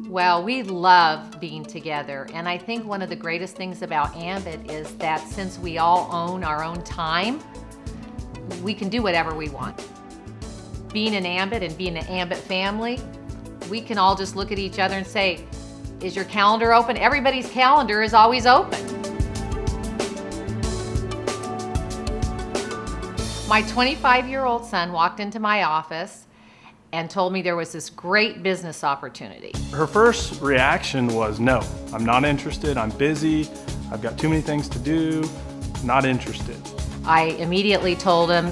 Well, we love being together, and I think one of the greatest things about Ambit is that since we all own our own time, we can do whatever we want. Being an Ambit and being an Ambit family, we can all just look at each other and say, is your calendar open? Everybody's calendar is always open. My 25-year-old son walked into my office and told me there was this great business opportunity. Her first reaction was, no, I'm not interested, I'm busy, I've got too many things to do, not interested. I immediately told him,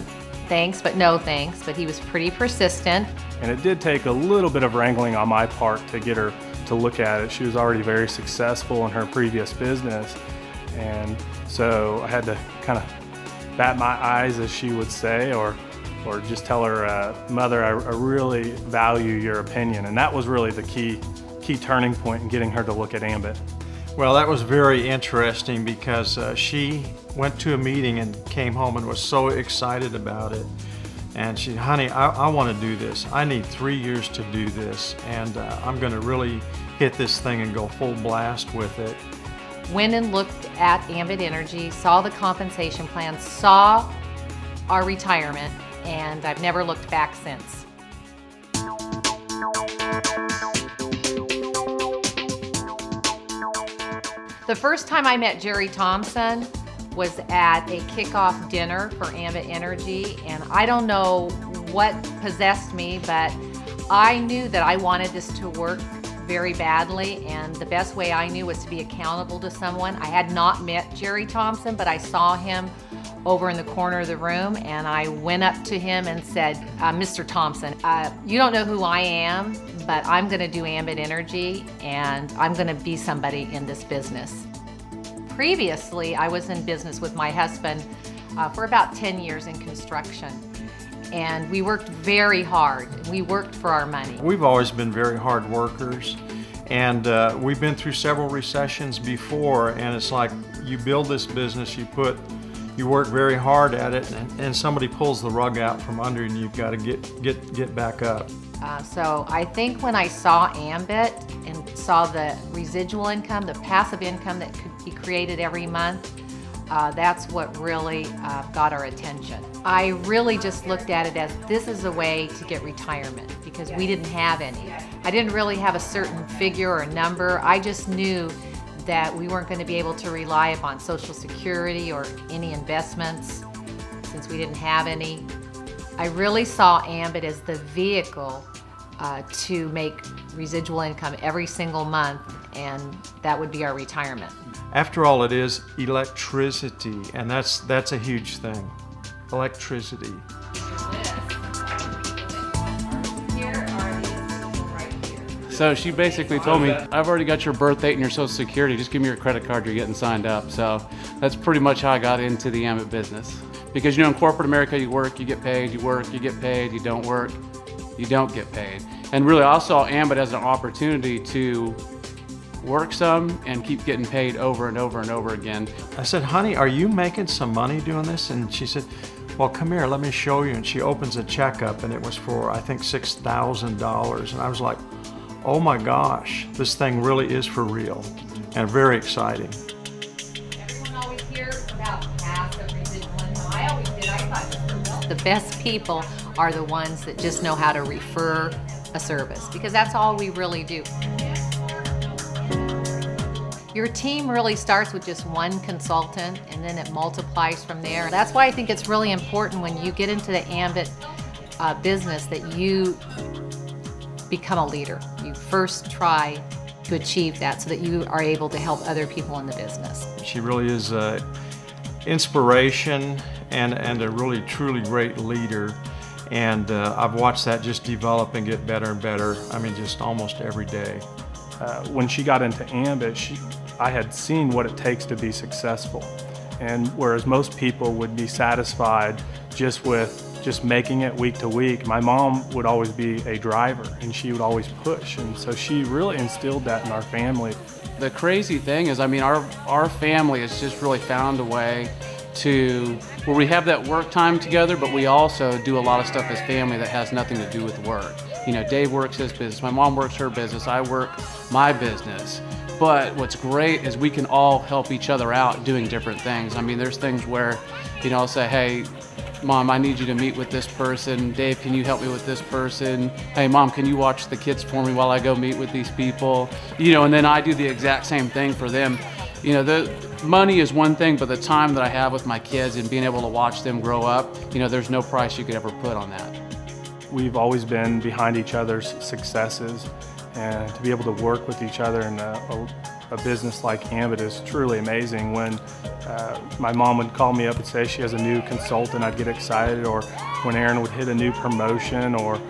thanks, but no thanks, but he was pretty persistent. And it did take a little bit of wrangling on my part to get her to look at it. She was already very successful in her previous business, and so I had to kind of bat my eyes, as she would say, or just tell her, Mother, I really value your opinion. And that was really the key turning point in getting her to look at Ambit. Well, that was very interesting because she went to a meeting and came home and was so excited about it. And she, honey, I want to do this. I need 3 years to do this, and I'm going to really hit this thing and go full blast with it. Went and looked at Ambit Energy, saw the compensation plan, saw our retirement, and I've never looked back since. The first time I met Jerry Thompson was at a kickoff dinner for Ambit Energy, and I don't know what possessed me, but I knew that I wanted this to work very badly, and the best way I knew was to be accountable to someone. I had not met Jerry Thompson, but I saw him over in the corner of the room, and I went up to him and said, Mr. Thompson, you don't know who I am, but I'm going to do Ambit Energy, and I'm going to be somebody in this business. Previously, I was in business with my husband for about 10 years in construction, and we worked very hard. We worked for our money. We've always been very hard workers, and we've been through several recessions before, and it's like you build this business, you work very hard at it, and somebody pulls the rug out from under you, and you've got to get back up. So I think when I saw Ambit and saw the residual income, the passive income that could be created every month, that's what really got our attention. I really just looked at it as this is a way to get retirement because we didn't have any. I didn't really have a certain figure or number. I just knew that we weren't going to be able to rely upon Social Security or any investments since we didn't have any. I really saw Ambit as the vehicle to make residual income every single month, and that would be our retirement. After all, it is electricity, and that's a huge thing. Electricity. So she basically told me, I've already got your birth date and your Social Security, just give me your credit card, you're getting signed up. So that's pretty much how I got into the Ambit business. Because you know, in corporate America, you work, you get paid, you work, you get paid, you don't work, you don't get paid. And really I saw Ambit as an opportunity to work some and keep getting paid over and over and over again. I said, honey, are you making some money doing this? And she said, well, come here, let me show you. And she opens a check up, and it was for, I think, $6,000. And I was like, oh my gosh, this thing really is for real and very exciting. Everyone always hears about passive residual income. I always did. I thought the best people are the ones that just know how to refer a service, because that's all we really do. Your team really starts with just one consultant, and then it multiplies from there. That's why I think it's really important when you get into the Ambit business that you become a leader. You first try to achieve that so that you are able to help other people in the business. She really is an inspiration and a really truly great leader, and I've watched that just develop and get better and better, I mean just almost every day. When she got into Ambit, I had seen what it takes to be successful, and whereas most people would be satisfied just with making it week to week, my mom would always be a driver, and she would always push, and so she really instilled that in our family. The crazy thing is, I mean, our family has just really found a way to where we have that work time together, but we also do a lot of stuff as family that has nothing to do with work. You know, Dave works his business, my mom works her business, I work my business. But what's great is we can all help each other out doing different things. I mean, there's things where, you know, I'll say, hey, Mom, I need you to meet with this person. Dave, can you help me with this person? Hey, Mom, can you watch the kids for me while I go meet with these people? You know, and then I do the exact same thing for them. You know, the money is one thing, but the time that I have with my kids and being able to watch them grow up, you know, there's no price you could ever put on that. We've always been behind each other's successes, and to be able to work with each other in a business like Ambit is truly amazing. When my mom would call me up and say she has a new consultant, I'd get excited, or when Aaron would hit a new promotion or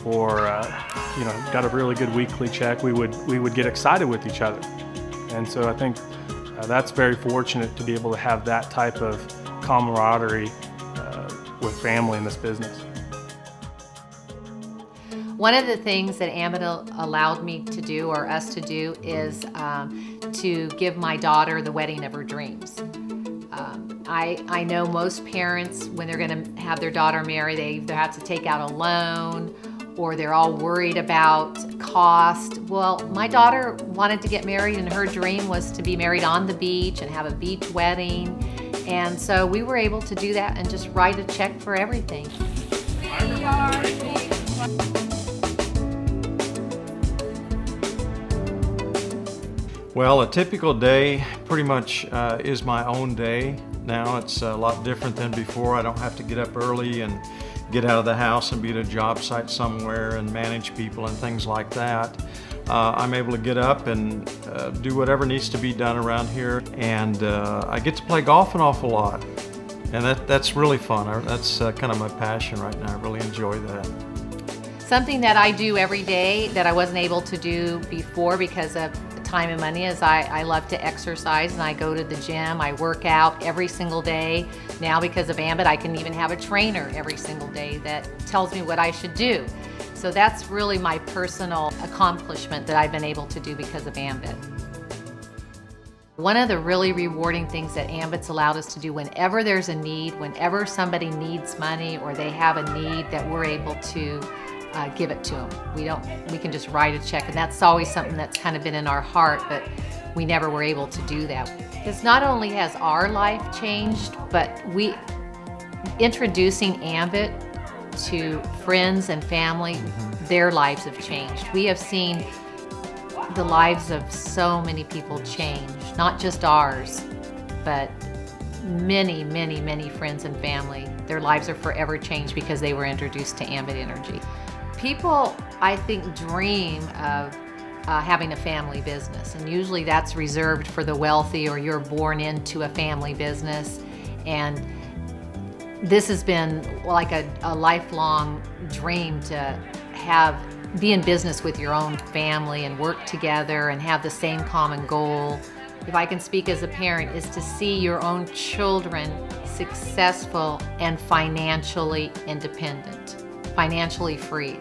you know, got a really good weekly check, we would get excited with each other. And so I think that's very fortunate to be able to have that type of camaraderie with family in this business. One of the things that Ambit allowed me to do, or us to do, is to give my daughter the wedding of her dreams. I know most parents, when they're going to have their daughter marry, they either have to take out a loan or they're all worried about cost. Well, my daughter wanted to get married, and her dream was to be married on the beach and have a beach wedding. And so we were able to do that and just write a check for everything. Well, a typical day pretty much is my own day. Now it's a lot different than before. I don't have to get up early and get out of the house and be at a job site somewhere and manage people and things like that. I'm able to get up and do whatever needs to be done around here, and I get to play golf an awful lot, and that's really fun. That's kind of my passion right now. I really enjoy that. Something that I do every day that I wasn't able to do before because of time and money is I love to exercise, and I go to the gym. I work out every single day. Now because of Ambit, I can even have a trainer every single day that tells me what I should do. So that's really my personal accomplishment that I've been able to do because of Ambit. One of the really rewarding things that Ambit's allowed us to do, whenever there's a need, whenever somebody needs money or they have a need, that we're able to give it to them. We can just write a check, and that's always something that's kind of been in our heart, but we never were able to do that. Because not only has our life changed, but introducing Ambit to friends and family, their lives have changed. We have seen the lives of so many people change, not just ours, but many, many, many friends and family. Their lives are forever changed because they were introduced to Ambit Energy. People, I think, dream of having a family business, and usually that's reserved for the wealthy, or you're born into a family business. And this has been like a lifelong dream to be in business with your own family and work together and have the same common goal. If I can speak as a parent, is to see your own children successful and financially independent, financially free.